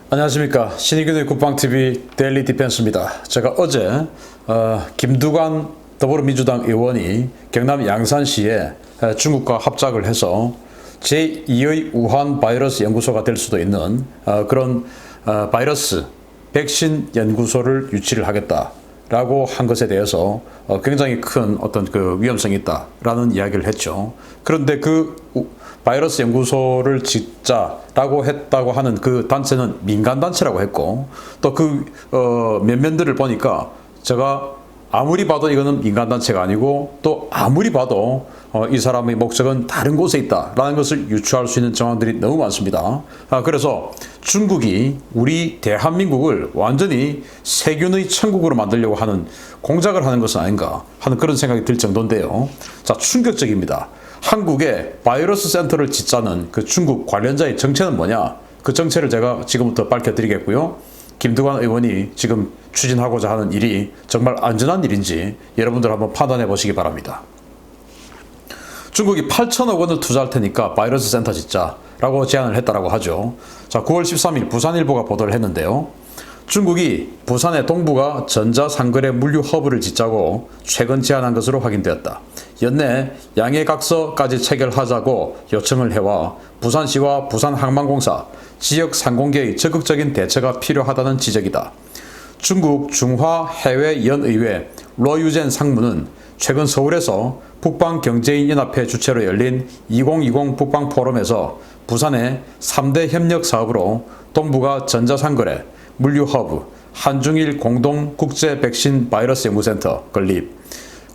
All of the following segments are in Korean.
안녕하십니까. 신의균의 국방TV 데일리 디펜스입니다. 제가 어제 김두관 더불어민주당 의원이 경남 양산시에 중국과 합작을 해서 제2의 우한 바이러스 연구소가 될 수도 있는 그런 바이러스 백신 연구소를 유치를 하겠다라고 한 것에 대해서 굉장히 큰 어떤 그 위험성이 있다라는 이야기를 했죠. 그런데 그 바이러스 연구소를 짓자라고 했다고 하는 그 단체는 민간단체라고 했고, 또 그 면면들을 보니까 제가 아무리 봐도 이거는 민간단체가 아니고, 또 아무리 봐도 이 사람의 목적은 다른 곳에 있다라는 것을 유추할 수 있는 정황들이 너무 많습니다. 그래서 중국이 우리 대한민국을 완전히 세균의 천국으로 만들려고 하는 공작을 하는 것은 아닌가 하는 그런 생각이 들 정도인데요. 자, 충격적입니다. 한국에 바이러스 센터를 짓자는 그 중국 관련자의 정체는 뭐냐? 그 정체를 제가 지금부터 밝혀드리겠고요. 김두관 의원이 지금 추진하고자 하는 일이 정말 안전한 일인지 여러분들 한번 판단해 보시기 바랍니다. 중국이 8천억 원을 투자할 테니까 바이러스 센터 짓자라고 제안을 했다라고 하죠. 자, 9월 13일 부산일보가 보도를 했는데요. 중국이 부산의 동부가 전자상거래 물류 허브를 짓자고 최근 제안한 것으로 확인되었다. 연내 양해각서까지 체결하자고 요청을 해와 부산시와 부산항만공사, 지역 상공계의 적극적인 대처가 필요하다는 지적이다. 중국 중화해외연의회 로유젠 상무는 최근 서울에서 북방경제인연합회 주최로 열린 2020 북방포럼에서 부산의 3대 협력 사업으로 동부가 전자상거래, 물류허브, 한중일 공동 국제 백신 바이러스 연구센터 건립,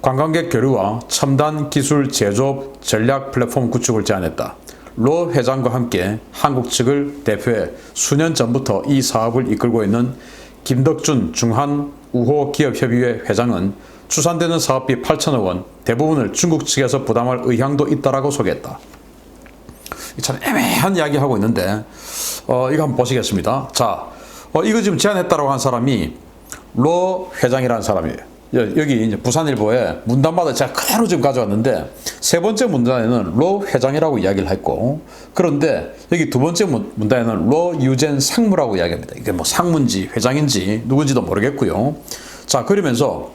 관광객 교류와 첨단 기술 제조업 전략 플랫폼 구축을 제안했다. 로 회장과 함께 한국 측을 대표해 수년 전부터 이 사업을 이끌고 있는 김덕준 중한우호기업협의회 회장은 추산되는 사업비 8천억 원 대부분을 중국 측에서 부담할 의향도 있다라고 소개했다. 참 애매한 이야기하고 있는데 이거 한번 보시겠습니다. 자, 이거 지금 제안했다라고 한 사람이 로 회장이라는 사람이에요. 여기 이제 부산일보에 문단마다 제가 그대로 지금 가져왔는데, 세 번째 문단에는 로 회장이라고 이야기를 했고, 그런데 여기 두 번째 문단에는 로 유젠 상무라고 이야기합니다. 이게 뭐 상무인지 회장인지 누군지도 모르겠고요. 자, 그러면서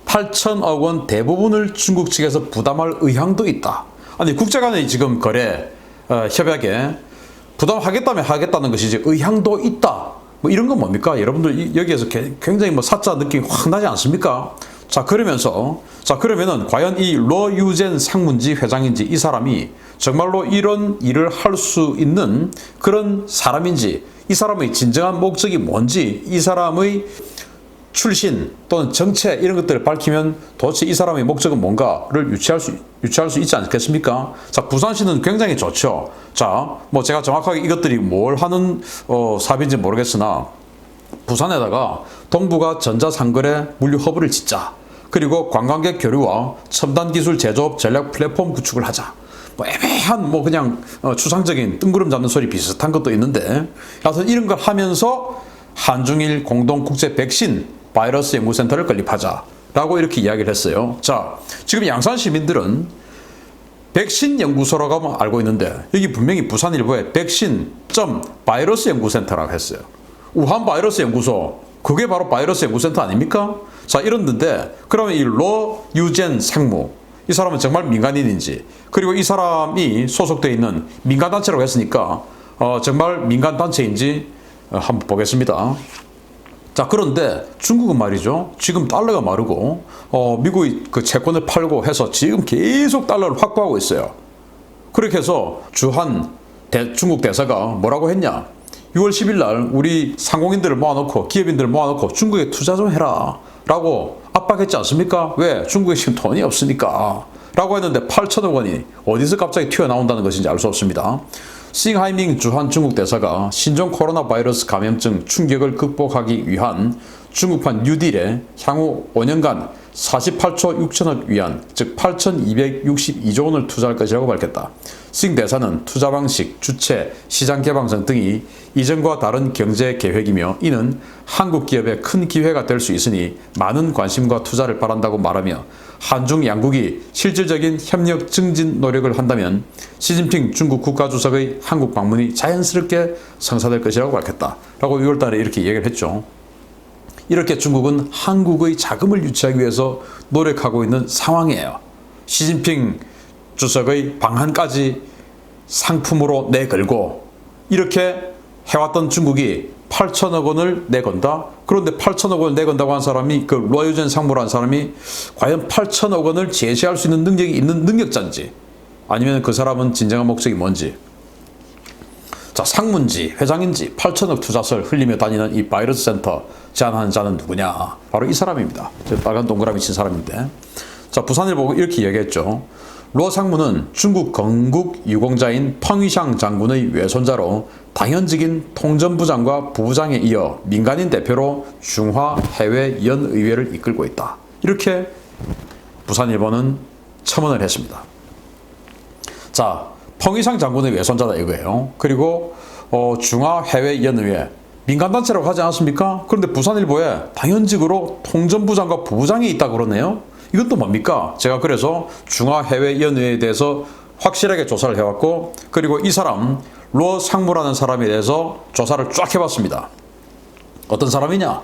8천억 원 대부분을 중국 측에서 부담할 의향도 있다. 아니, 국제 간의 지금 거래 협약에 부담하겠다면 하겠다는 것이지 의향도 있다. 뭐 이런 건 뭡니까? 여러분들 여기에서 굉장히 뭐 사자 느낌이 확 나지 않습니까? 자, 그러면은 과연 이 로유젠 상무인지 회장인지 이 사람이 정말로 이런 일을 할 수 있는 그런 사람인지, 이 사람의 진정한 목적이 뭔지, 이 사람의 출신 또는 정체 이런 것들을 밝히면 도대체 이 사람의 목적은 뭔가를 유추할 수 있지 않겠습니까? 자, 부산시는 굉장히 좋죠. 자, 뭐 제가 정확하게 이것들이 뭘 하는 사업인지 모르겠으나 부산에다가 동부가 전자상거래 물류 허브를 짓자. 그리고 관광객 교류와 첨단 기술 제조업 전략 플랫폼 구축을 하자. 뭐 애매한 뭐 그냥 추상적인 뜬구름 잡는 소리 비슷한 것도 있는데, 하여튼 이런 걸 하면서 한중일 공동 국제 백신 바이러스 연구센터를 건립하자라고 이렇게 이야기를 했어요. 자, 지금 양산 시민들은 백신 연구소라고 알고 있는데 여기 분명히 부산일보에 백신 바이러스 연구센터라고 했어요. 우한 바이러스 연구소, 그게 바로 바이러스 연구센터 아닙니까? 자, 이런데 그러면 이 로 유젠 상무, 이 사람은 정말 민간인인지, 그리고 이 사람이 소속되어 있는 민간단체라고 했으니까 정말 민간단체인지 한번 보겠습니다. 자, 그런데 중국은 말이죠. 지금 달러가 마르고 미국이 그 채권을 팔고 해서 지금 계속 달러를 확보하고 있어요. 그렇게 해서 중국 대사가 뭐라고 했냐? 6월 10일 날 우리 상공인들을 모아놓고 기업인들을 모아놓고 중국에 투자 좀 해라 라고 압박했지 않습니까? 왜? 중국에 지금 돈이 없으니까 라고 했는데 8천억 원이 어디서 갑자기 튀어나온다는 것인지 알 수 없습니다. 싱하이밍 주한 중국 대사가 신종 코로나 바이러스 감염증 충격을 극복하기 위한 중국판 뉴딜에 향후 5년간 48조 6천억 위안, 즉 8,262조 원을 투자할 것이라고 밝혔다. 시징 대사는 투자 방식, 주체, 시장 개방성 등이 이전과 다른 경제 계획이며 이는 한국 기업의 큰 기회가 될 수 있으니 많은 관심과 투자를 바란다고 말하며 한중 양국이 실질적인 협력 증진 노력을 한다면 시진핑 중국 국가주석의 한국 방문이 자연스럽게 성사될 것이라고 밝혔다. 라고 6월 달에 이렇게 얘기를 했죠. 이렇게 중국은 한국의 자금을 유치하기 위해서 노력하고 있는 상황이에요. 시진핑 주석의 방한까지 상품으로 내걸고 이렇게 해왔던 중국이 8천억 원을 내건다. 그런데 8천억 원을 내건다고 한 사람이 그 로유젠 상무라는 사람이 과연 8천억 원을 제시할 수 있는 능력이 있는 능력자인지 아니면 그 사람은 진정한 목적이 뭔지. 자, 상무인지 회장인지 8천억 투자설 흘리며 다니는 이 바이러스 센터 제안하는 자는 누구냐? 바로 이 사람입니다. 저 빨간 동그라미 친 사람인데. 자, 부산일보 이렇게 얘기했죠. 로 상무는 중국 건국 유공자인 펑위샹 장군의 외손자로 당연직인 통전부장과 부부장에 이어 민간인 대표로 중화 해외 연의회를 이끌고 있다. 이렇게 부산일보는 첨언을 했습니다. 자, 펑위샹 장군의 외손자다 이거예요. 그리고 중화 해외 연의회 민간단체라고 하지 않았습니까? 그런데 부산일보에 당연직으로 통전부장과 부부장이 있다고 그러네요. 이건 또 뭡니까? 제가 그래서 중화해외연의회에 대해서 확실하게 조사를 해왔고 그리고 이 사람 로 상무라는 사람에 대해서 조사를 쫙 해봤습니다. 어떤 사람이냐?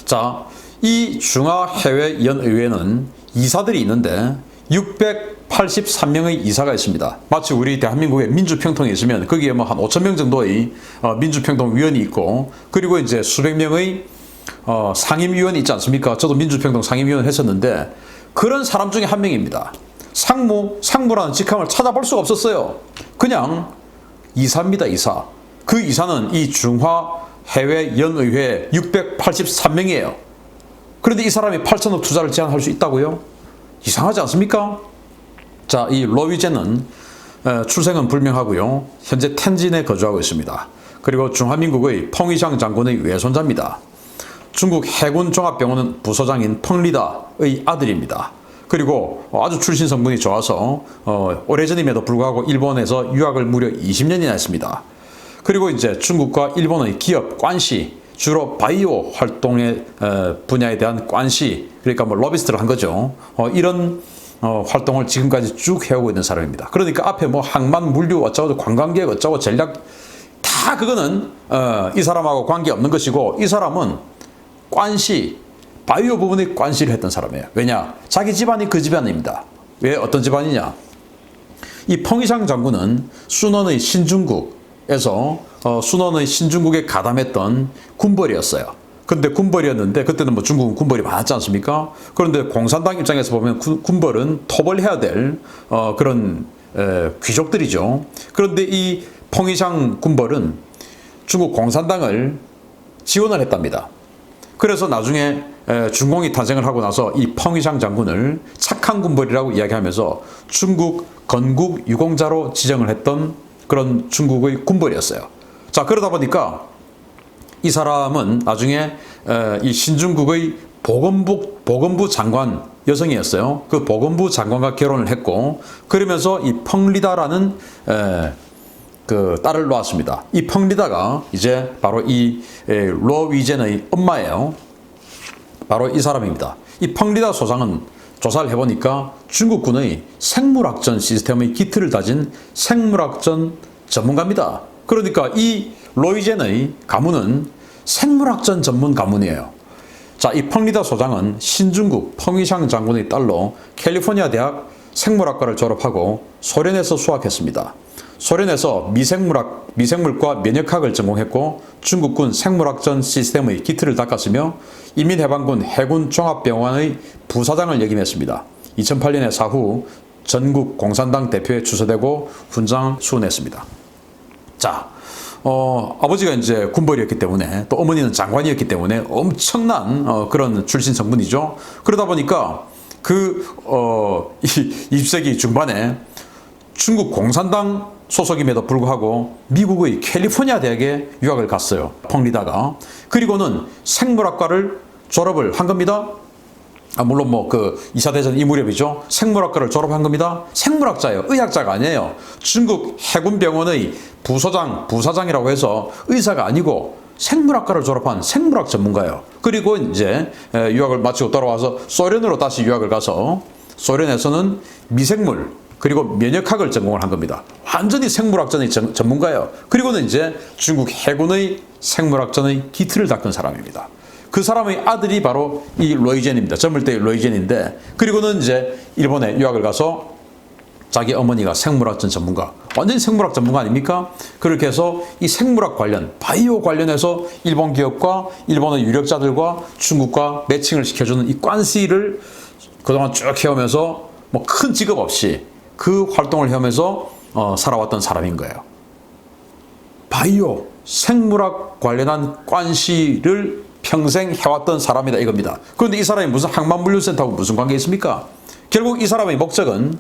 자, 이 중화해외연의회는 이사들이 있는데 683명의 이사가 있습니다. 마치 우리 대한민국에 민주평통이 있으면 거기에 뭐 한 5천 명 정도의 민주평통위원이 있고 그리고 이제 수백 명의 상임위원이 있지 않습니까? 저도 민주평통 상임위원 했었는데 그런 사람 중에 한 명입니다. 상무라는 직함을 찾아볼 수가 없었어요. 그냥 이사입니다. 이사. 그 이사는 이 중화해외연의회 683명이에요. 그런데 이 사람이 8천억 투자를 제안할 수 있다고요? 이상하지 않습니까? 자, 이 로위제는 출생은 불명하고요. 현재 텐진에 거주하고 있습니다. 그리고 중화민국의 펑위샹 장군의 외손자입니다. 중국 해군 종합병원 부소장인 펑리다의 아들입니다. 그리고 아주 출신 성분이 좋아서 오래전임에도 불구하고 일본에서 유학을 무려 20년이나 했습니다. 그리고 이제 중국과 일본의 기업 관시, 주로 바이오 활동의 분야에 대한 관시, 그러니까 뭐 로비스트를 한 거죠. 이런 활동을 지금까지 쭉 해오고 있는 사람입니다. 그러니까 앞에 뭐 항만, 물류 어쩌고 관광객 어쩌고 전략 다 그거는 이 사람하고 관계없는 것이고 이 사람은 관시, 바이오 부분의 관시를 했던 사람이에요. 왜냐? 자기 집안이 그 집안입니다. 왜? 어떤 집안이냐? 이 펑위샹 장군은 순원의 신중국에서 순원의 신중국에 가담했던 군벌이었어요. 근데 군벌이었는데 그때는 뭐 중국은 군벌이 많았지 않습니까? 그런데 공산당 입장에서 보면 군벌은 토벌해야 될 그런 귀족들이죠. 그런데 이 펑위샹 군벌은 중국 공산당을 지원을 했답니다. 그래서 나중에 중공이 탄생을 하고 나서 이 펑위샹 장군을 착한 군벌이라고 이야기하면서 중국 건국 유공자로 지정을 했던 그런 중국의 군벌이었어요. 자, 그러다 보니까 이 사람은 나중에 이 신중국의 보건부 장관 여성이었어요. 그 보건부 장관과 결혼을 했고 그러면서 이 펑리다라는 그 딸을 놓았습니다. 이 펑리다가 이제 바로 이 로위젠의 엄마예요. 바로 이 사람입니다. 이 펑리다 소장은 조사를 해보니까 중국군의 생물학전 시스템의 기틀을 다진 생물학전 전문가입니다. 그러니까 이 로위젠의 가문은 생물학전 전문 가문이에요. 자, 이 펑리다 소장은 신중국 펑위샹 장군의 딸로 캘리포니아 대학 생물학과를 졸업하고 소련에서 수학했습니다. 소련에서 미생물과 면역학을 전공했고 중국군 생물학전 시스템의 기틀을 닦았으며 인민해방군 해군 종합병원의 부사장을 역임했습니다. 2008년에 사후 전국 공산당 대표에 추서되고 훈장 수훈했습니다. 자, 아버지가 이제 군벌이었기 때문에 또 어머니는 장관이었기 때문에 엄청난 그런 출신 성분이죠. 그러다 보니까 20세기 중반에 중국 공산당 소속임에도 불구하고 미국의 캘리포니아 대학에 유학을 갔어요. 펑리다가. 그리고는 생물학과를 졸업을 한 겁니다. 물론 뭐 그 2차 대전 이 무렵이죠. 생물학과를 졸업한 겁니다. 생물학자예요. 의학자가 아니에요. 중국 해군병원의 부사장이라고 해서 의사가 아니고 생물학과를 졸업한 생물학 전문가예요. 그리고 이제 유학을 마치고 돌아와서 소련으로 다시 유학을 가서 소련에서는 미생물 그리고 면역학을 전공을 한 겁니다. 완전히 생물학전의 전문가예요. 그리고는 이제 중국 해군의 생물학전의 기틀을 닦은 사람입니다. 그 사람의 아들이 바로 이 로이젠입니다. 젊을 때의 로이젠인데, 그리고는 이제 일본에 유학을 가서 자기 어머니가 생물학전 전문가, 완전히 생물학 전문가 아닙니까? 그렇게 해서 이 생물학 관련, 바이오 관련해서 일본 기업과 일본의 유력자들과 중국과 매칭을 시켜주는 이 관시를 그동안 쭉 해오면서 뭐 큰 직업 없이 그 활동을 해오면서 살아왔던 사람인 거예요. 바이오, 생물학 관련한 관시를 평생 해왔던 사람이다 이겁니다. 그런데 이 사람이 무슨 항만물류센터하고 무슨 관계 있습니까? 결국 이 사람의 목적은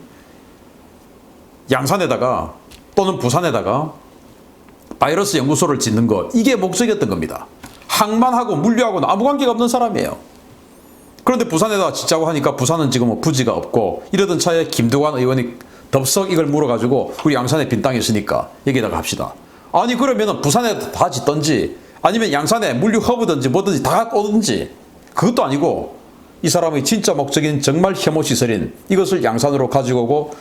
양산에다가 또는 부산에다가 바이러스 연구소를 짓는 것, 이게 목적이었던 겁니다. 항만하고 물류하고는 아무 관계가 없는 사람이에요. 그런데 부산에다가 짓자고 하니까 부산은 지금 뭐 부지가 없고 이러던 차에 김두관 의원이 덥석 이걸 물어가지고 우리 양산에 빈 땅이 있으니까 여기다가 합시다. 아니 그러면 부산에 다 짓던지 아니면 양산에 물류 허브든지 뭐든지 다 오든지, 그것도 아니고 이 사람의 진짜 목적인 정말 혐오 시설인 이것을 양산으로 가지고 오고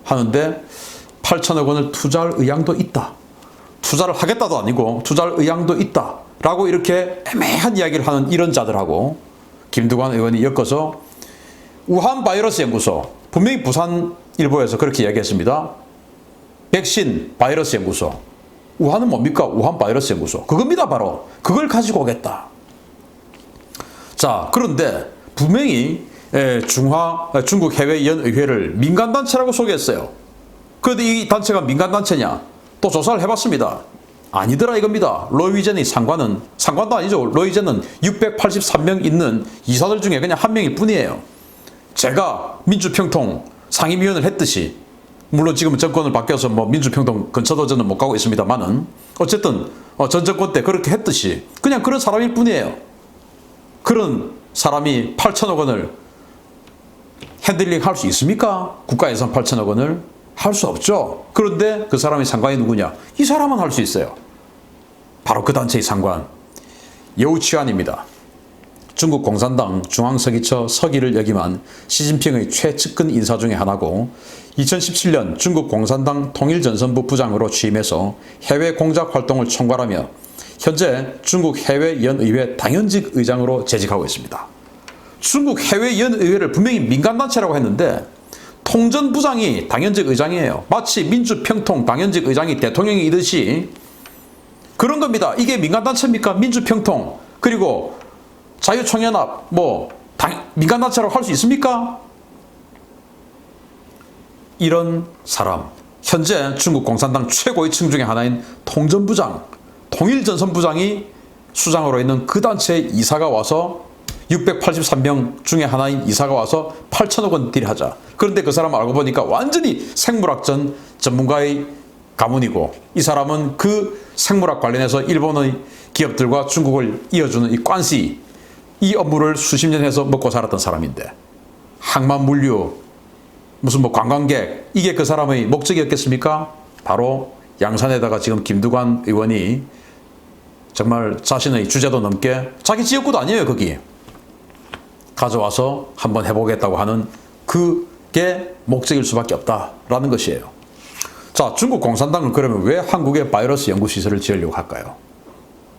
하는데 8천억 원을 투자할 의향도 있다. 투자를 하겠다도 아니고 투자할 의향도 있다. 라고 이렇게 애매한 이야기를 하는 이런 자들하고 김두관 의원이 엮어서 우한 바이러스 연구소, 분명히 부산일보에서 그렇게 이야기했습니다. 백신 바이러스 연구소. 우한은 뭡니까? 우한 바이러스 연구소. 그겁니다, 바로. 그걸 가지고 오겠다. 자, 그런데 분명히 중국 해외연의회를 민간단체라고 소개했어요. 그런데 이 단체가 민간단체냐? 또 조사를 해봤습니다. 아니더라 이겁니다. 로이젠의 상관도 아니죠. 로이젠은 683명 있는 이사들 중에 그냥 한 명일 뿐이에요. 제가 민주평통 상임위원을 했듯이, 물론 지금은 정권을 바뀌어서 뭐 민주평통 근처도 저는 못 가고 있습니다만은 어쨌든 전 정권 때 그렇게 했듯이 그냥 그런 사람일 뿐이에요. 그런 사람이 8천억 원을 핸들링 할 수 있습니까? 국가 예산 8천억 원을 할 수 없죠. 그런데 그 사람의 상관이 누구냐? 이 사람은 할 수 있어요. 바로 그 단체의 상관, 여우치안입니다. 중국 공산당 중앙서기처 서기를 역임한 시진핑의 최측근 인사 중에 하나고 2017년 중국 공산당 통일전선부 부장으로 취임해서 해외 공작 활동을 총괄하며 현재 중국 해외연의회 당연직 의장으로 재직하고 있습니다. 중국 해외연의회를 분명히 민간단체라고 했는데 통전부장이 당연직 의장이에요. 마치 민주평통 당연직 의장이 대통령이듯이 그런 겁니다. 이게 민간단체입니까? 민주평통 그리고 자유총연합 민간단체라고 할 수 있습니까? 이런 사람, 현재 중국 공산당 최고위층 중에 하나인 통전부장, 통일전선부장이 수장으로 있는 그 단체의 이사가 와서 683명 중에 하나인 이사가 와서 8천억 원 딜하자. 그런데 그 사람 알고 보니까 완전히 생물학전 전문가의 가문이고, 이 사람은 그 생물학 관련해서 일본의 기업들과 중국을 이어주는 이 관시, 이 업무를 수십 년 해서 먹고 살았던 사람인데, 항만 물류, 무슨 관광객, 이게 그 사람의 목적이었겠습니까? 바로 양산에다가 지금 김두관 의원이 정말 자신의 주제도 넘게, 자기 지역구도 아니에요 거기, 가져와서 한번 해보겠다고 하는 그게 목적일 수밖에 없다라는 것이에요. 자, 중국 공산당은 그러면 왜 한국에 바이러스 연구시설을 지으려고 할까요?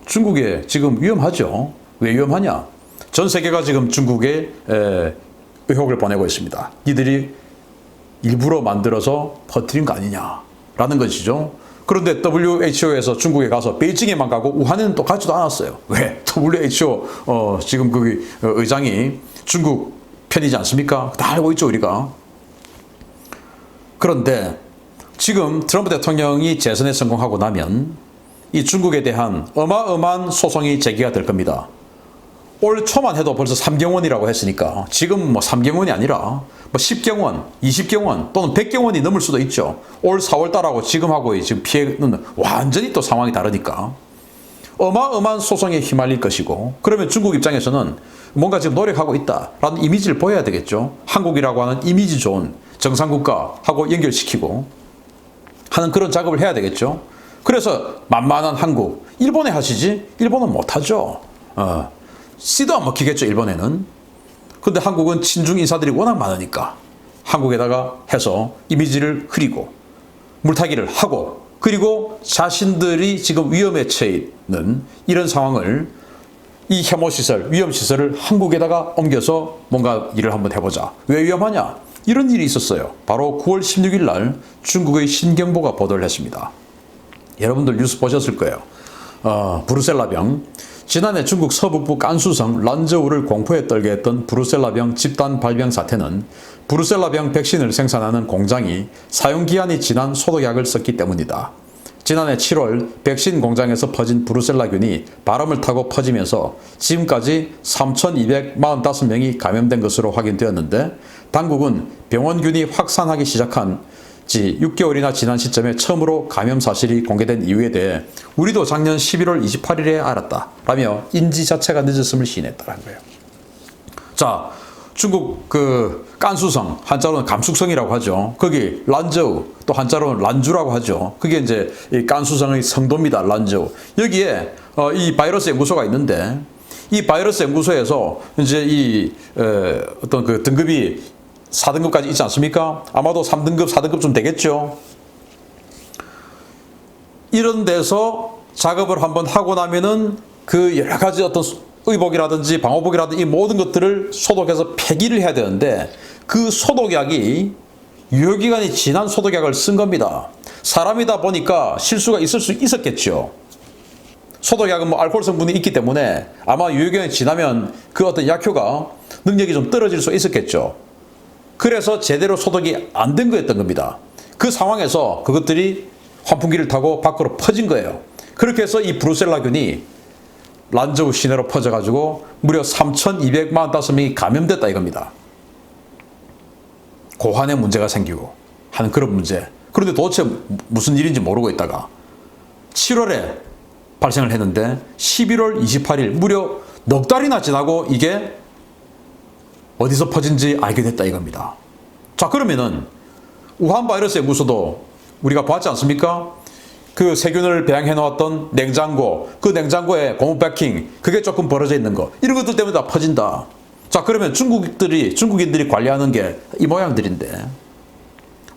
중국에 지금 위험하죠. 왜 위험하냐? 전 세계가 지금 중국에 의혹을 보내고 있습니다. 이들이 일부러 만들어서 퍼뜨린 거 아니냐라는 것이죠. 그런데 WHO에서 중국에 가서 베이징에만 가고 우한에는 또 가지도 않았어요. 왜? WHO 지금 그 의장이 중국 편이지 않습니까? 다 알고 있죠 우리가. 그런데 지금 트럼프 대통령이 재선에 성공하고 나면 이 중국에 대한 어마어마한 소송이 제기가 될 겁니다. 올 초만 해도 벌써 3경원이라고 했으니까 지금 3경원이 아니라 10경원, 20경원 또는 100경원이 넘을 수도 있죠. 올 4월 달하고 지금하고의 지금 피해는 완전히 또 상황이 다르니까 어마어마한 소송에 휘말릴 것이고, 그러면 중국 입장에서는 뭔가 지금 노력하고 있다라는 이미지를 보여야 되겠죠. 한국이라고 하는 이미지 좋은 정상국가하고 연결시키고 하는 그런 작업을 해야 되겠죠. 그래서 만만한 한국, 일본에 하시지 일본은 못하죠. 씨도 안 먹히겠죠, 일본에는. 근데 한국은 친중 인사들이 워낙 많으니까 한국에다가 해서 이미지를 흐리고 물타기를 하고, 그리고 자신들이 지금 위험에 처해 있는 이런 상황을, 이 혐오시설, 위험시설을 한국에다가 옮겨서 뭔가 일을 한번 해보자. 왜 위험하냐? 이런 일이 있었어요. 바로 9월 16일 날 중국의 신경보가 보도를 했습니다. 여러분들 뉴스 보셨을 거예요. 브루셀라병. 지난해 중국 서북부 깐수성 란저우를 공포에 떨게 했던 브루셀라병 집단 발병 사태는 브루셀라병 백신을 생산하는 공장이 사용기한이 지난 소독약을 썼기 때문이다. 지난해 7월 백신 공장에서 퍼진 브루셀라균이 바람을 타고 퍼지면서 지금까지 3,245명이 감염된 것으로 확인되었는데, 당국은 병원균이 확산하기 시작한 지 6개월이나 지난 시점에 처음으로 감염 사실이 공개된 이유에 대해 우리도 작년 11월 28일에 알았다라며 인지 자체가 늦었음을 시인했다는 거예요. 자, 중국 그 깐수성, 한자로는 감숙성이라고 하죠. 거기 란저우, 또 한자로는 란주라고 하죠. 그게 이제 이 깐수성의 성도입니다. 란저우. 여기에 이 바이러스 연구소가 있는데, 이 바이러스 연구소에서 이제 이 어떤 그 등급이 4등급까지 있지 않습니까? 아마도 3등급, 4등급 좀 되겠죠. 이런 데서 작업을 한번 하고 나면은 그 여러 가지 어떤 의복이라든지 방호복이라든지 이 모든 것들을 소독해서 폐기를 해야 되는데, 그 소독약이 유효기간이 지난 소독약을 쓴 겁니다. 사람이다 보니까 실수가 있을 수 있었겠죠. 소독약은 뭐 알코올 성분이 있기 때문에 아마 유효기간이 지나면 그 어떤 약효가 능력이 좀 떨어질 수 있었겠죠. 그래서 제대로 소독이 안 된 거였던 겁니다. 그 상황에서 그것들이 환풍기를 타고 밖으로 퍼진 거예요. 그렇게 해서 이 브루셀라균이 란저우 시내로 퍼져가지고 무려 3,245명이 감염됐다 이겁니다. 고환에 문제가 생기고 하는 그런 문제. 그런데 도대체 무슨 일인지 모르고 있다가 7월에 발생을 했는데 11월 28일 무려 넉 달이나 지나고 이게 어디서 퍼진지 알게 됐다 이겁니다. 자, 그러면은 우한 바이러스 연구소도 우리가 봤지 않습니까? 그 세균을 배양해 놓았던 냉장고, 그 냉장고에 고무 패킹, 그게 조금 벌어져 있는 거, 이런 것들 때문에 다 퍼진다. 자, 그러면 중국인들이 관리하는 게 이 모양들인데,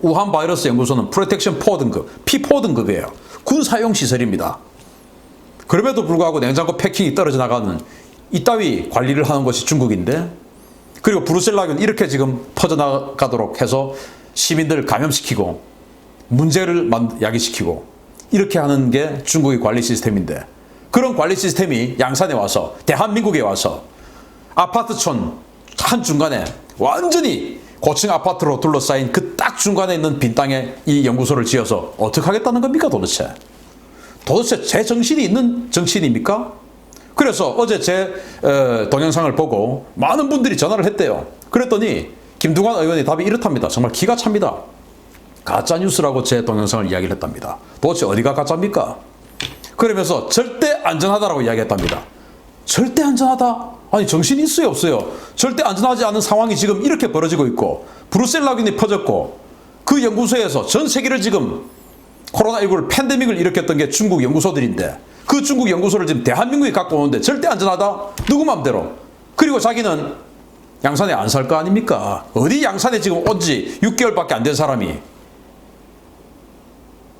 우한 바이러스 연구소는 프로텍션 4등급, P4 등급이에요. 군사용 시설입니다. 그럼에도 불구하고 냉장고 패킹이 떨어져 나가는 이따위 관리를 하는 것이 중국인데, 그리고 브루셀라균 이렇게 지금 퍼져나가도록 해서 시민들을 감염시키고 문제를 야기시키고 이렇게 하는 게 중국의 관리 시스템인데, 그런 관리 시스템이 양산에 와서, 대한민국에 와서 아파트촌 한중간에 완전히 고층 아파트로 둘러싸인 그 딱 중간에 있는 빈 땅에 이 연구소를 지어서 어떻게 하겠다는 겁니까 도대체? 도대체 제 정신이 있는 정치인입니까? 그래서 어제 제 동영상을 보고 많은 분들이 전화를 했대요. 그랬더니 김두관 의원의 답이 이렇답니다. 정말 기가 찹니다. 가짜뉴스라고 제 동영상을 이야기를 했답니다. 도대체 어디가 가짜입니까? 그러면서 절대 안전하다라고 이야기했답니다. 절대 안전하다? 아니 정신이 있어요 없어요? 절대 안전하지 않은 상황이 지금 이렇게 벌어지고 있고, 브루셀라균이 퍼졌고, 그 연구소에서 전 세계를 지금 코로나19를 팬데믹을 일으켰던 게 중국 연구소들인데, 그 중국 연구소를 지금 대한민국이 갖고 오는데 절대 안전하다? 누구 맘대로? 그리고 자기는 양산에 안 살 거 아닙니까? 어디 양산에 지금 온 지 6개월밖에 안 된 사람이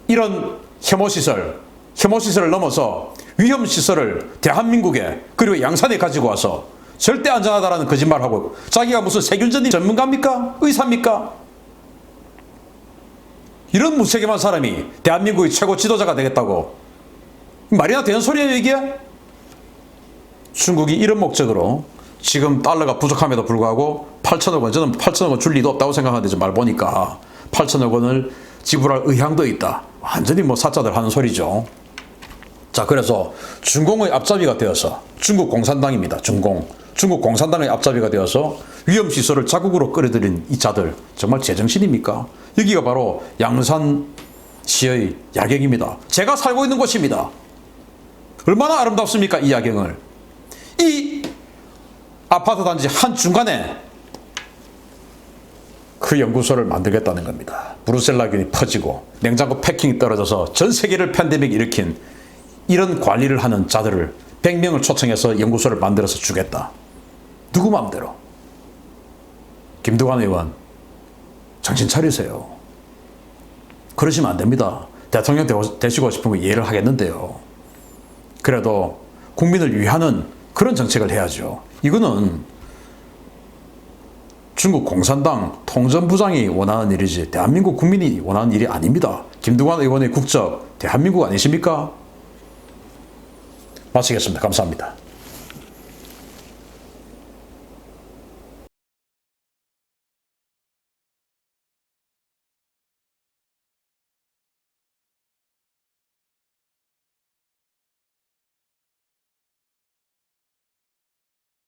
이런 혐오시설을 넘어서 위험시설을 대한민국에, 그리고 양산에 가지고 와서 절대 안전하다라는 거짓말하고, 자기가 무슨 세균전이 전문가입니까? 의사입니까? 이런 무책임한 사람이 대한민국의 최고 지도자가 되겠다고 말이나 되는 소리예요 이게? 중국이 이런 목적으로 지금 달러가 부족함에도 불구하고 8천억 원, 저는 8천억 원 줄 리도 없다고 생각하는데 말 보니까 8천억 원을 지불할 의향도 있다. 완전히 뭐 사자들 하는 소리죠. 자, 그래서 중공의 앞잡이가 되어서, 중국 공산당입니다. 중국 공산당의 앞잡이가 되어서 위험시설을 자국으로 끌어들인 이 자들 정말 제정신입니까? 여기가 바로 양산시의 야경입니다. 제가 살고 있는 곳입니다. 얼마나 아름답습니까 이 야경을. 이 아파트 단지 한중간에 그 연구소를 만들겠다는 겁니다. 브루셀라균이 퍼지고 냉장고 패킹이 떨어져서 전 세계를 팬데믹 일으킨 이런 관리를 하는 자들을 100명을 초청해서 연구소를 만들어서 주겠다. 누구 마음대로. 김두관 의원, 정신 차리세요. 그러시면 안 됩니다. 대통령 되시고 싶으면 이해를 하겠는데요. 그래도 국민을 위하는 그런 정책을 해야죠. 이거는 중국 공산당 통전부장이 원하는 일이지 대한민국 국민이 원하는 일이 아닙니다. 김두관 의원의 국적 대한민국 아니십니까? 마치겠습니다. 감사합니다.